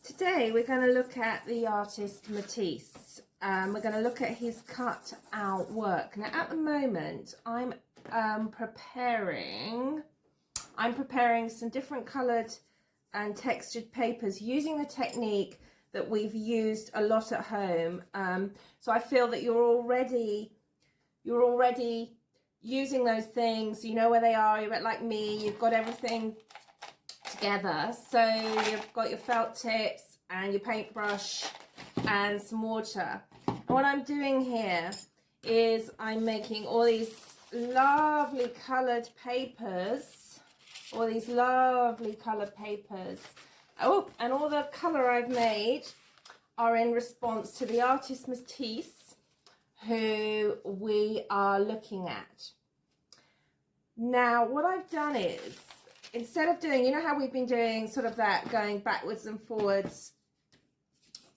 Today we're going to look at the artist Matisse. We're going to look at his cut out work. Now at the moment I'm preparing some different coloured and textured papers using the technique that we've used a lot at home. So I feel that you're already using those things, you know where they are, you're a bit like me, you've got everything together. So you've got your felt tips and your paintbrush and some water. And what I'm doing here is I'm making all these lovely coloured papers, Oh, and all the colour I've made are in response to the artist Mattise, who we are looking at. Now, what I've done is, instead of doing, you know how we've been doing sort of that going backwards and forwards,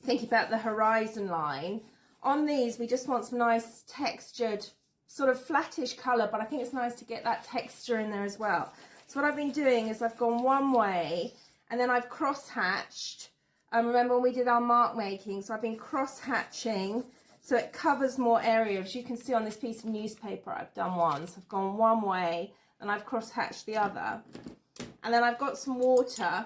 thinking about the horizon line, on these we just want some nice textured, sort of flattish colour, but I think it's nice to get that texture in there as well. So what I've been doing is I've gone one way and then I've cross-hatched. Remember when we did our mark making? So I've been cross-hatching so it covers more area. As you can see on this piece of newspaper, I've done one. So I've gone one way and I've cross-hatched the other. And then I've got some water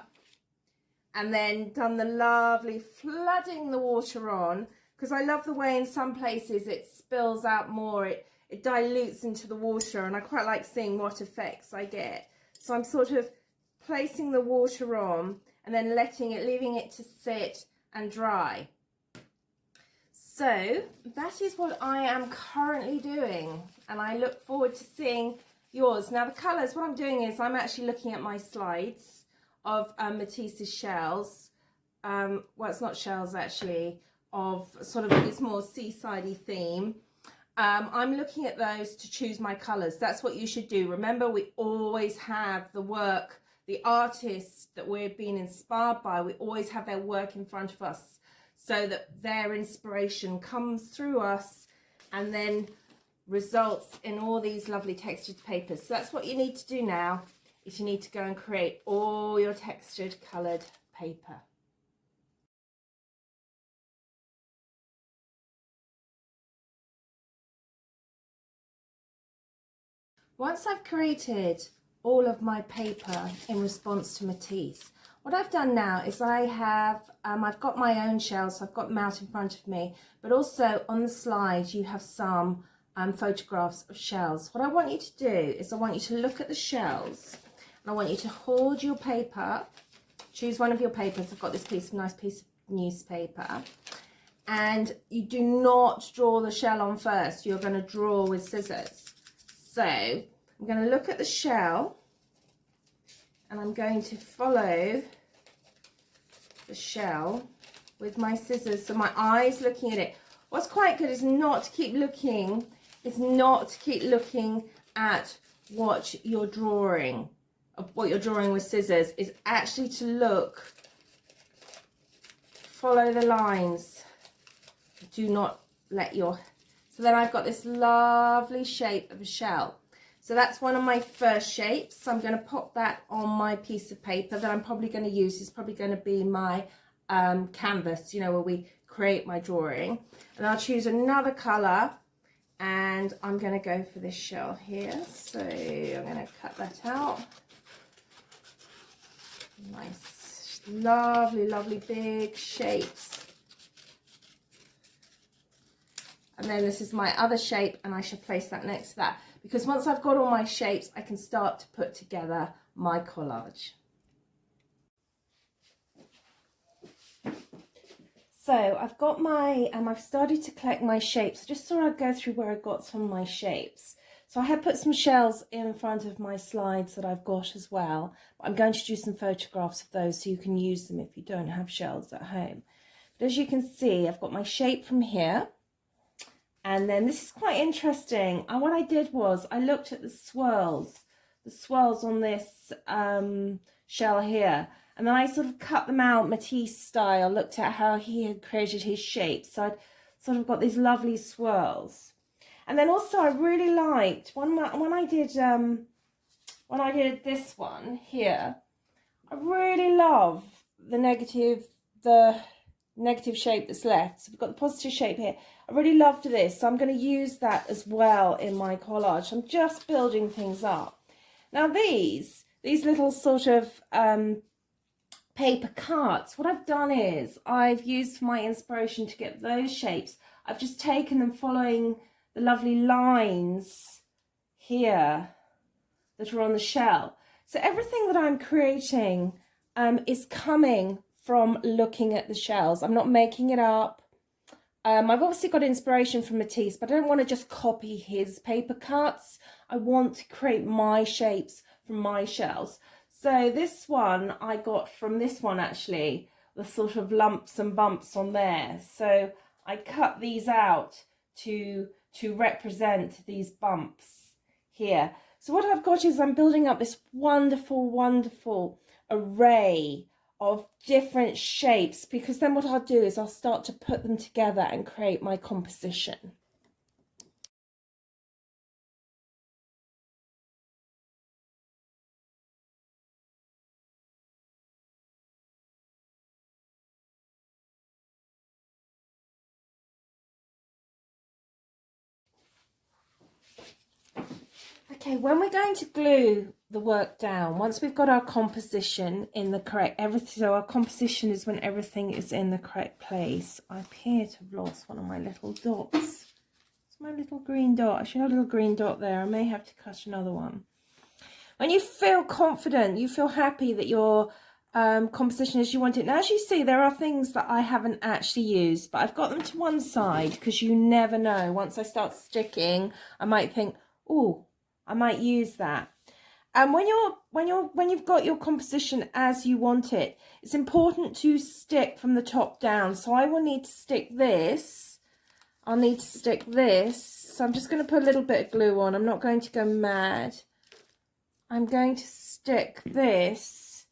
and then done the lovely flooding the water on, because I love the way in some places it spills out more. It dilutes into the water, and I quite like seeing what effects I get. So I'm sort of placing the water on and then leaving it to sit and dry. So that is what I am currently doing, and I look forward to seeing yours. Now the colours, what I'm doing is I'm actually looking at my slides of Matisse's shells. Well, it's not shells actually, of sort of this more seasidey theme. I'm looking at those to choose my colours. That's what you should do. Remember, we always have the work, the artists that we're being inspired by, we always have their work in front of us so that their inspiration comes through us and then results in all these lovely textured papers. So that's what you need to do now, is you need to go and create all your textured coloured paper. Once I've created all of my paper in response to Matisse, what I've done now is I have, I've got my own shells, so I've got them out in front of me, but also on the slide you have some photographs of shells. What I want you to do is I want you to look at the shells, and I want you to hold your paper, choose one of your papers. I've got this nice piece of newspaper, and you do not draw the shell on first, you're going to draw with scissors. So I'm going to look at the shell and I'm going to follow the shell with my scissors, so my eyes looking at it. What's quite good is not to keep looking, at what you're drawing, with scissors, is actually to look, follow the lines, do not let your, so then I've got this lovely shape of a shell. So that's one of my first shapes. So I'm going to pop that on my piece of paper that I'm probably going to use. It's probably going to be my canvas, you know, where we create my drawing. And I'll choose another colour and I'm going to go for this shell here. So I'm going to cut that out. Nice, lovely big shapes. And then this is my other shape, and I should place that next to that, because once I've got all my shapes I can start to put together my collage. So I've got my, I've started to collect my shapes. I just thought I'd go through where I got some of my shapes. So I have put some shells in front of my slides that I've got as well. But I'm going to do some photographs of those so you can use them if you don't have shells at home. But as you can see, I've got my shape from here. And then this is quite interesting. And what I did was I looked at the swirls on this shell here. And then I sort of cut them out Matisse style, looked at how he had created his shapes. So I'd sort of got these lovely swirls. And then also I really liked, when I did this one here, I really love the negative the negative shape that's left. So we've got the positive shape here. I really loved this, so I'm going to use that as well in my collage. I'm just building things up. Now these little sort of paper cards, what I've done is I've used for my inspiration to get those shapes. I've just taken them following the lovely lines here that are on the shell. So everything that I'm creating is coming from looking at the shells. I'm not making it up. I've obviously got inspiration from Matisse, but I don't want to just copy his paper cuts. I want to create my shapes from my shells. So this one I got from this one, actually, the sort of lumps and bumps on there. So I cut these out to represent these bumps here. So what I've got is I'm building up this wonderful, wonderful array of different shapes, because then what I'll do is I'll start to put them together and create my composition. Okay, when we're going to glue the work down, once we've got our composition in the correct, so our composition is when everything is in the correct place. I appear to have lost one of my little dots. It's my little green dot. I should have a little green dot there. I may have to cut another one. When you feel confident, you feel happy that your composition is you want it. Now, as you see, there are things that I haven't actually used, but I've got them to one side because you never know. Once I start sticking, I might think, oh, I might use that. And when you've got your composition as you want it, it's important to stick from the top down. So I will need to stick this. I'll need to stick this. So I'm just going to put a little bit of glue on. I'm not going to go mad. I'm going to stick this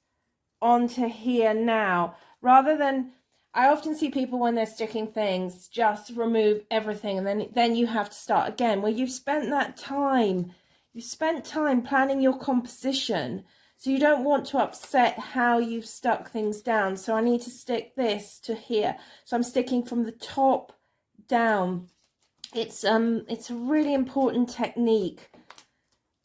onto here now, rather than, I often see people when they're sticking things just remove everything and then you have to start again. Well, you've spent that time. You spent time planning your composition, so you don't want to upset how you've stuck things down. So I need to stick this to here. So I'm sticking from the top down. It's a really important technique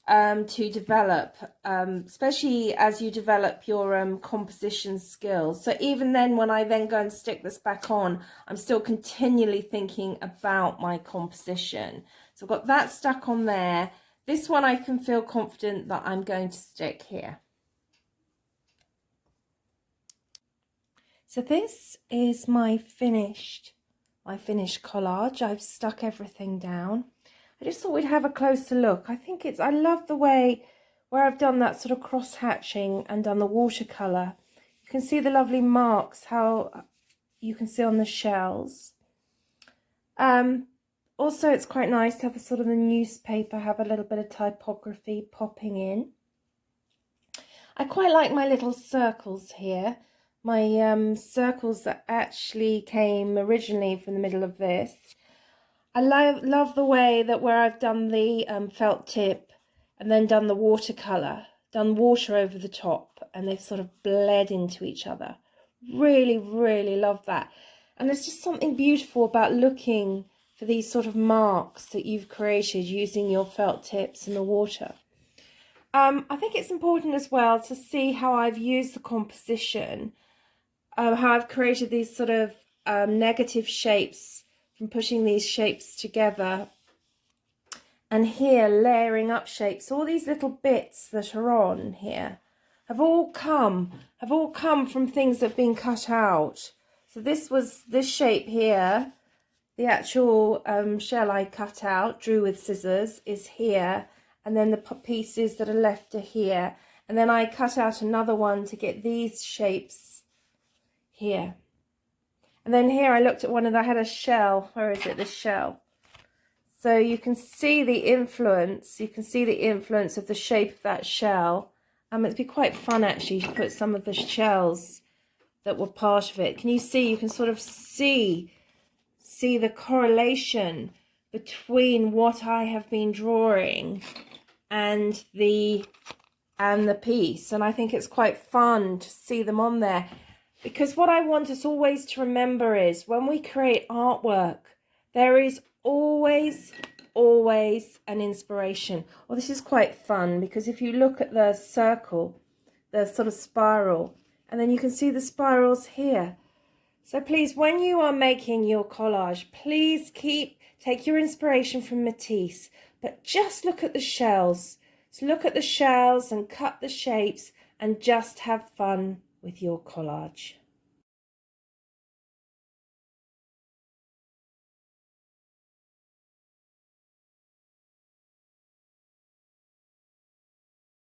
to develop, especially as you develop your composition skills. So even then, when I then go and stick this back on, I'm still continually thinking about my composition. So I've got that stuck on there. This one I can feel confident that I'm going to stick here. So this is my finished collage. I've stuck everything down. I just thought we'd have a closer look. I love the way where I've done that sort of cross hatching and done the watercolor. You can see the lovely marks, how you can see on the shells. Also, it's quite nice to have a sort of the newspaper, have a little bit of typography popping in. I quite like my little circles here. My circles that actually came originally from the middle of this. I love the way that where I've done the felt tip and then done the watercolor, done water over the top, and they've sort of bled into each other. Really, really love that. And there's just something beautiful about looking for these sort of marks that you've created using your felt tips and the water. I think it's important as well to see how I've used the composition, how I've created these sort of negative shapes from pushing these shapes together. And here, layering up shapes. All these little bits that are on here have all come from things that have been cut out. So this shape here, the actual shell I cut out, drew with scissors, is here. And then the pieces that are left are here. And then I cut out another one to get these shapes here. And then here I looked at one and I had a shell. Where is it? This shell. So you can see the influence. You can see the influence of the shape of that shell. It'd be quite fun actually to put some of the shells that were part of it. Can you see? You can sort of see the correlation between what I have been drawing and the piece. And I think it's quite fun to see them on there. Because what I want us always to remember is when we create artwork, there is always an inspiration. Well, this is quite fun because if you look at the circle, the sort of spiral, and then you can see the spirals here. So please, when you are making your collage, please take your inspiration from Matisse, but just look at the shells. So look at the shells and cut the shapes and just have fun with your collage.